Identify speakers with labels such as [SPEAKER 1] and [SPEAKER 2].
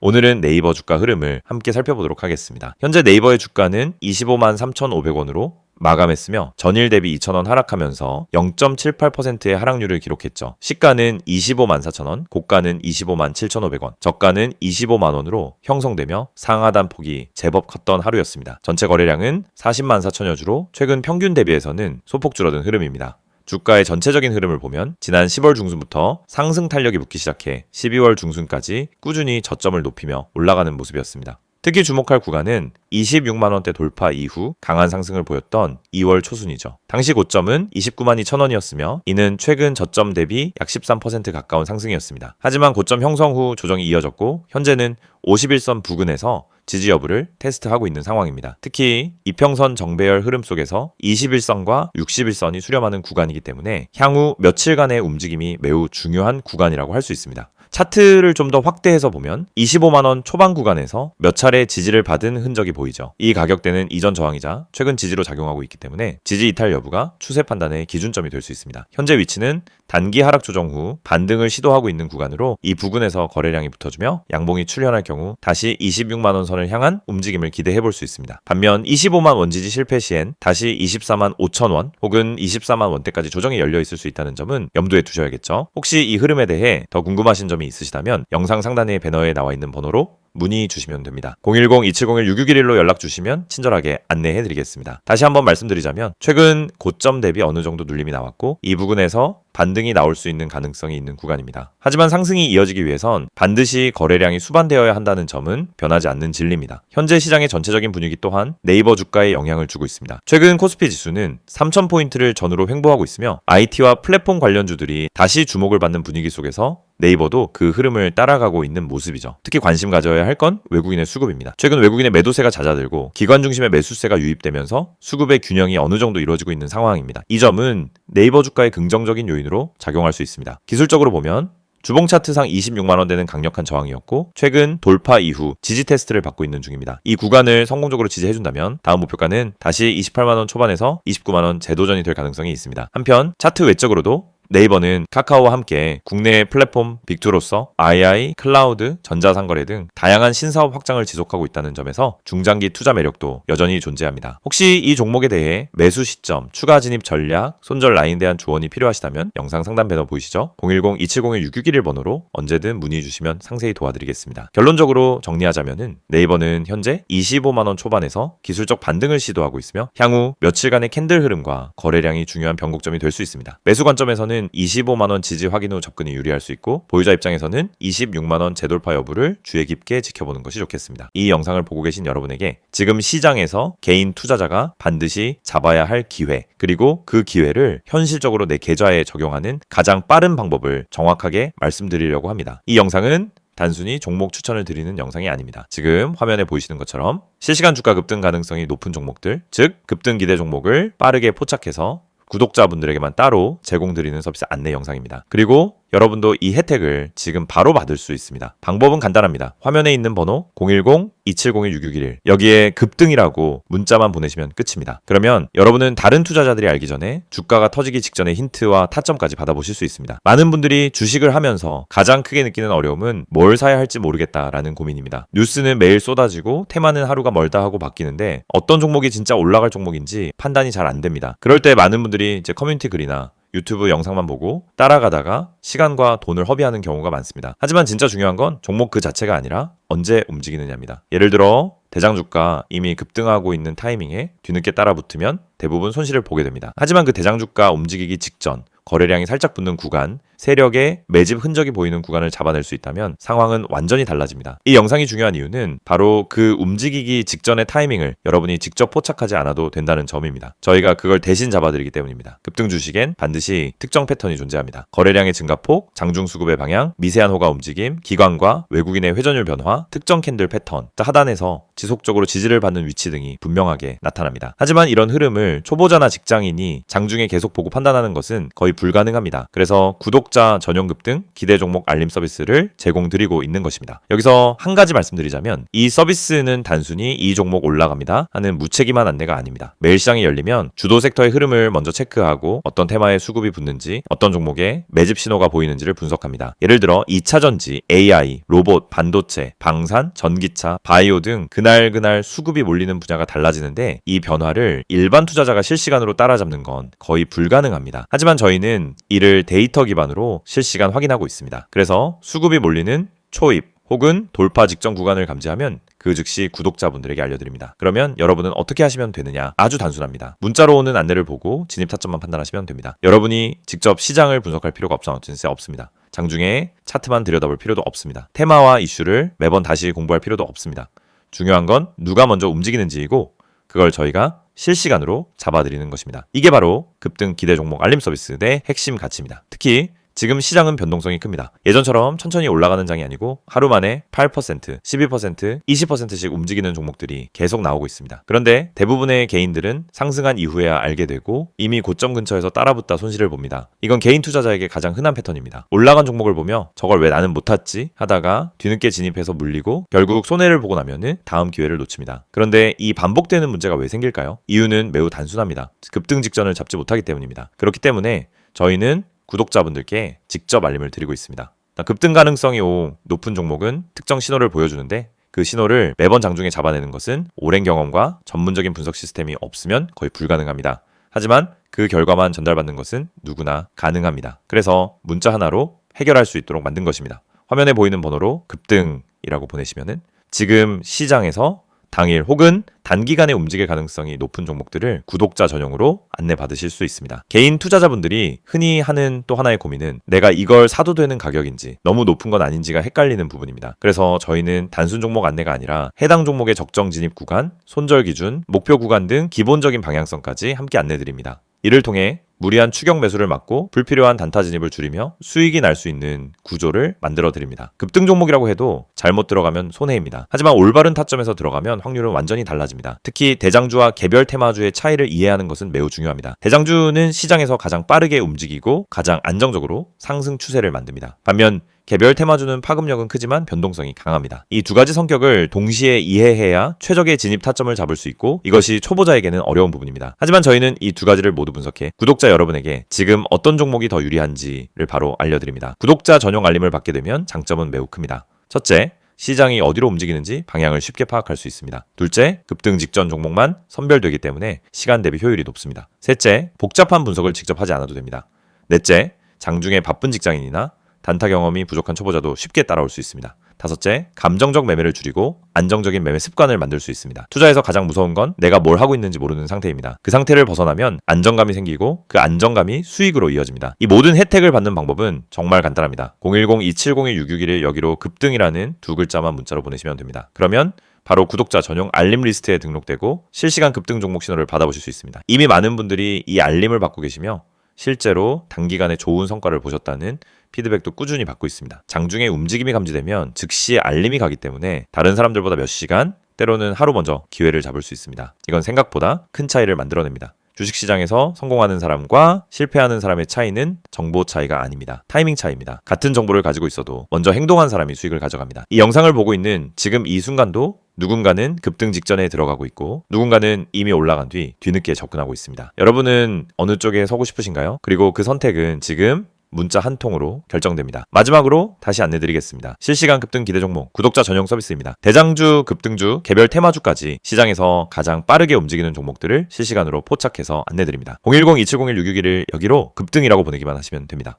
[SPEAKER 1] 오늘은 네이버 주가 흐름을 함께 살펴보도록 하겠습니다. 현재 네이버의 주가는 25만 3,500원으로 마감했으며 전일 대비 2,000원 하락하면서 0.78%의 하락률을 기록했죠. 시가는 25만 4,000원, 고가는 25만 7,500원, 저가는 25만 원으로 형성되며 상하단 폭이 제법 컸던 하루였습니다. 전체 거래량은 40만 4천여 주로 최근 평균 대비해서는 소폭 줄어든 흐름입니다. 주가의 전체적인 흐름을 보면 지난 10월 중순부터 상승 탄력이 붙기 시작해 12월 중순까지 꾸준히 저점을 높이며 올라가는 모습이었습니다. 특히 주목할 구간은 26만원대 돌파 이후 강한 상승을 보였던 2월 초순이죠. 당시 고점은 29만 2천원이었으며 이는 최근 저점 대비 약 13% 가까운 상승이었습니다. 하지만 고점 형성 후 조정이 이어졌고 현재는 51선 부근에서 지지 여부를 테스트하고 있는 상황입니다. 특히 이평선 정배열 흐름 속에서 21선과 61선이 수렴하는 구간이기 때문에 향후 며칠간의 움직임이 매우 중요한 구간이라고 할 수 있습니다. 차트를 좀 더 확대해서 보면 25만원 초반 구간에서 몇 차례 지지를 받은 흔적이 보이죠. 이 가격대는 이전 저항이자 최근 지지로 작용하고 있기 때문에 지지 이탈 여부가 추세 판단의 기준점이 될 수 있습니다. 현재 위치는 단기 하락 조정 후 반등을 시도하고 있는 구간으로 이 부근에서 거래량이 붙어주며 양봉이 출현할 경우 다시 26만원 선을 향한 움직임을 기대해 볼 수 있습니다. 반면 25만 원 지지 실패 시엔 다시 24만 5천원 혹은 24만 원대까지 조정이 열려 있을 수 있다는 점은 염두에 두셔야겠죠. 혹시 이 흐름에 대해 더 궁금하신 점이 있으시다면 영상 상단의 배너에 나와 있는 번호로 문의 주시면 됩니다. 010-2701-6611로 연락 주시면 친절하게 안내해 드리겠습니다. 다시 한번 말씀드리자면 최근 고점 대비 어느 정도 눌림이 나왔고 이 부근에서 반등이 나올 수 있는 가능성이 있는 구간입니다. 하지만 상승이 이어지기 위해선 반드시 거래량이 수반되어야 한다는 점은 변하지 않는 진리입니다. 현재 시장의 전체적인 분위기 또한 네이버 주가에 영향을 주고 있습니다. 최근 코스피 지수는 3,000포인트를 전후로 횡보하고 있으며 IT와 플랫폼 관련주들이 다시 주목을 받는 분위기 속에서 네이버도 그 흐름을 따라가고 있는 모습이죠. 특히 관심 가져야 할 건 외국인의 수급입니다. 최근 외국인의 매도세가 잦아들고 기관 중심의 매수세가 유입되면서 수급의 균형이 어느 정도 이루어지고 있는 상황입니다. 이 점은 네이버 주가의 긍정적인 요인으로 작용할 수 있습니다. 기술적으로 보면 주봉 차트상 26만원대는 강력한 저항이었고 최근 돌파 이후 지지 테스트를 받고 있는 중입니다. 이 구간을 성공적으로 지지해준다면 다음 목표가는 다시 28만원 초반에서 29만원 재도전이 될 가능성이 있습니다. 한편 차트 외적으로도 네이버는 카카오와 함께 국내 플랫폼 빅2로서 AI, 클라우드, 전자상거래 등 다양한 신사업 확장을 지속하고 있다는 점에서 중장기 투자 매력도 여전히 존재합니다. 혹시 이 종목에 대해 매수 시점, 추가 진입 전략, 손절 라인에 대한 조언이 필요하시다면 영상 상단 배너 보이시죠? 010-2701-6611 번호로 언제든 문의 주시면 상세히 도와드리겠습니다. 결론적으로 정리하자면은 네이버는 현재 25만원 초반에서 기술적 반등을 시도하고 있으며 향후 며칠간의 캔들 흐름과 거래량이 중요한 변곡점이 될 수 있습니다. 매수 관점에서는 25만원 지지 확인 후 접근이 유리할 수 있고 보유자 입장에서는 26만원 재돌파 여부를 주의 깊게 지켜보는 것이 좋겠습니다. 이 영상을 보고 계신 여러분에게 지금 시장에서 개인 투자자가 반드시 잡아야 할 기회 그리고 그 기회를 현실적으로 내 계좌에 적용하는 가장 빠른 방법을 정확하게 말씀드리려고 합니다. 이 영상은 단순히 종목 추천을 드리는 영상이 아닙니다. 지금 화면에 보이시는 것처럼 실시간 주가 급등 가능성이 높은 종목들, 즉 급등 기대 종목을 빠르게 포착해서 구독자분들에게만 따로 제공드리는 서비스 안내 영상입니다. 그리고 여러분도 이 혜택을 지금 바로 받을 수 있습니다. 방법은 간단합니다. 화면에 있는 번호 010-2701-6611 여기에 급등이라고 문자만 보내시면 끝입니다. 그러면 여러분은 다른 투자자들이 알기 전에 주가가 터지기 직전의 힌트와 타점까지 받아보실 수 있습니다. 많은 분들이 주식을 하면서 가장 크게 느끼는 어려움은 뭘 사야 할지 모르겠다라는 고민입니다. 뉴스는 매일 쏟아지고 테마는 하루가 멀다 하고 바뀌는데 어떤 종목이 진짜 올라갈 종목인지 판단이 잘 안 됩니다. 그럴 때 많은 분들이 이제 커뮤니티 글이나 유튜브 영상만 보고 따라가다가 시간과 돈을 허비하는 경우가 많습니다. 하지만 진짜 중요한 건 종목 그 자체가 아니라 언제 움직이느냐입니다. 예를 들어 대장주가 이미 급등하고 있는 타이밍에 뒤늦게 따라 붙으면 대부분 손실을 보게 됩니다. 하지만 그 대장주가 움직이기 직전 거래량이 살짝 붙는 구간, 세력의 매집 흔적이 보이는 구간을 잡아낼 수 있다면 상황은 완전히 달라집니다. 이 영상이 중요한 이유는 바로 그 움직이기 직전의 타이밍을 여러분이 직접 포착하지 않아도 된다는 점입니다. 저희가 그걸 대신 잡아드리기 때문입니다. 급등 주식엔 반드시 특정 패턴이 존재합니다. 거래량의 증가폭, 장중 수급의 방향, 미세한 호가 움직임, 기관과 외국인의 회전율 변화, 특정 캔들 패턴, 하단에서 지속적으로 지지를 받는 위치 등이 분명하게 나타납니다. 하지만 이런 흐름을 초보자나 직장인이 장중에 계속 보고 판단하는 것은 거의 거의 불가능합니다. 그래서 구독자 전용 급등 기대 종목 알림 서비스를 제공드리고 있는 것입니다. 여기서 한 가지 말씀드리자면 이 서비스는 단순히 이 종목 올라갑니다 하는 무책임한 안내가 아닙니다. 매일 시장이 열리면 주도 섹터의 흐름을 먼저 체크하고 어떤 테마에 수급이 붙는지, 어떤 종목에 매집 신호가 보이는지를 분석합니다. 예를 들어 2차전지, AI, 로봇, 반도체, 방산, 전기차, 바이오 등 그날 수급이 몰리는 분야가 달라지는데 이 변화를 일반 투자자가 실시간으로 따라잡는 건 거의 불가능합니다. 하지만 저희는 이를 데이터 기반으로 실시간 확인하고 있습니다. 그래서 수급이 몰리는 초입 혹은 돌파 직전 구간을 감지하면 그 즉시 구독자분들에게 알려드립니다. 그러면 여러분은 어떻게 하시면 되느냐? 아주 단순합니다. 문자로 오는 안내를 보고 진입 타점만 판단하시면 됩니다. 여러분이 직접 시장을 분석할 필요가 없습니다. 장중에 차트만 들여다볼 필요도 없습니다. 테마와 이슈를 매번 다시 공부할 필요도 없습니다. 중요한 건 누가 먼저 움직이는지이고 그걸 저희가 실시간으로 잡아드리는 것입니다. 이게 바로 급등 기대 종목 알림 서비스의 핵심 가치입니다. 특히 지금 시장은 변동성이 큽니다. 예전처럼 천천히 올라가는 장이 아니고 하루 만에 8%, 12%, 20%씩 움직이는 종목들이 계속 나오고 있습니다. 그런데 대부분의 개인들은 상승한 이후에야 알게 되고 이미 고점 근처에서 따라붙다 손실을 봅니다. 이건 개인 투자자에게 가장 흔한 패턴입니다. 올라간 종목을 보며 저걸 왜 나는 못 탔지? 하다가 뒤늦게 진입해서 물리고 결국 손해를 보고 나면은 다음 기회를 놓칩니다. 그런데 이 반복되는 문제가 왜 생길까요? 이유는 매우 단순합니다. 급등 직전을 잡지 못하기 때문입니다. 그렇기 때문에 저희는 구독자분들께 직접 알림을 드리고 있습니다. 급등 가능성이 높은 종목은 특정 신호를 보여주는데 그 신호를 매번 장중에 잡아내는 것은 오랜 경험과 전문적인 분석 시스템이 없으면 거의 불가능합니다. 하지만 그 결과만 전달받는 것은 누구나 가능합니다. 그래서 문자 하나로 해결할 수 있도록 만든 것입니다. 화면에 보이는 번호로 급등이라고 보내시면은 지금 시장에서 당일 혹은 단기간에 움직일 가능성이 높은 종목들을 구독자 전용으로 안내받으실 수 있습니다. 개인 투자자분들이 흔히 하는 또 하나의 고민은 내가 이걸 사도 되는 가격인지 너무 높은 건 아닌지가 헷갈리는 부분입니다. 그래서 저희는 단순 종목 안내가 아니라 해당 종목의 적정 진입 구간, 손절 기준, 목표 구간 등 기본적인 방향성까지 함께 안내드립니다. 이를 통해 무리한 추격 매수를 막고 불필요한 단타 진입을 줄이며 수익이 날 수 있는 구조를 만들어 드립니다. 급등 종목이라고 해도 잘못 들어가면 손해입니다. 하지만 올바른 타점에서 들어가면 확률은 완전히 달라집니다. 특히 대장주와 개별 테마주의 차이를 이해하는 것은 매우 중요합니다. 대장주는 시장에서 가장 빠르게 움직이고 가장 안정적으로 상승 추세를 만듭니다. 반면 개별 테마주는 파급력은 크지만 변동성이 강합니다. 이 두 가지 성격을 동시에 이해해야 최적의 진입 타점을 잡을 수 있고 이것이 초보자에게는 어려운 부분입니다. 하지만 저희는 이 두 가지를 모두 분석해 구독자 여러분에게 지금 어떤 종목이 더 유리한지를 바로 알려드립니다. 구독자 전용 알림을 받게 되면 장점은 매우 큽니다. 첫째, 시장이 어디로 움직이는지 방향을 쉽게 파악할 수 있습니다. 둘째, 급등 직전 종목만 선별되기 때문에 시간 대비 효율이 높습니다. 셋째, 복잡한 분석을 직접 하지 않아도 됩니다. 넷째, 장중에 바쁜 직장인이나 단타 경험이 부족한 초보자도 쉽게 따라올 수 있습니다. 다섯째, 감정적 매매를 줄이고 안정적인 매매 습관을 만들 수 있습니다. 투자에서 가장 무서운 건 내가 뭘 하고 있는지 모르는 상태입니다. 그 상태를 벗어나면 안정감이 생기고 그 안정감이 수익으로 이어집니다. 이 모든 혜택을 받는 방법은 정말 간단합니다. 010-2701-661 여기로 급등이라는 두 글자만 문자로 보내시면 됩니다. 그러면 바로 구독자 전용 알림 리스트에 등록되고 실시간 급등 종목 신호를 받아보실 수 있습니다. 이미 많은 분들이 이 알림을 받고 계시며 실제로 단기간에 좋은 성과를 보셨다는 피드백도 꾸준히 받고 있습니다. 장중에 움직임이 감지되면 즉시 알림이 가기 때문에 다른 사람들보다 몇 시간, 때로는 하루 먼저 기회를 잡을 수 있습니다. 이건 생각보다 큰 차이를 만들어냅니다. 주식시장에서 성공하는 사람과 실패하는 사람의 차이는 정보 차이가 아닙니다. 타이밍 차이입니다. 같은 정보를 가지고 있어도 먼저 행동한 사람이 수익을 가져갑니다. 이 영상을 보고 있는 지금 이 순간도 누군가는 급등 직전에 들어가고 있고 누군가는 이미 올라간 뒤 뒤늦게 접근하고 있습니다. 여러분은 어느 쪽에 서고 싶으신가요? 그리고 그 선택은 지금 문자 한 통으로 결정됩니다. 마지막으로 다시 안내드리겠습니다. 실시간 급등 기대 종목 구독자 전용 서비스입니다. 대장주, 급등주, 개별 테마주까지 시장에서 가장 빠르게 움직이는 종목들을 실시간으로 포착해서 안내드립니다. 010-2701-661 여기로 급등이라고 보내기만 하시면 됩니다.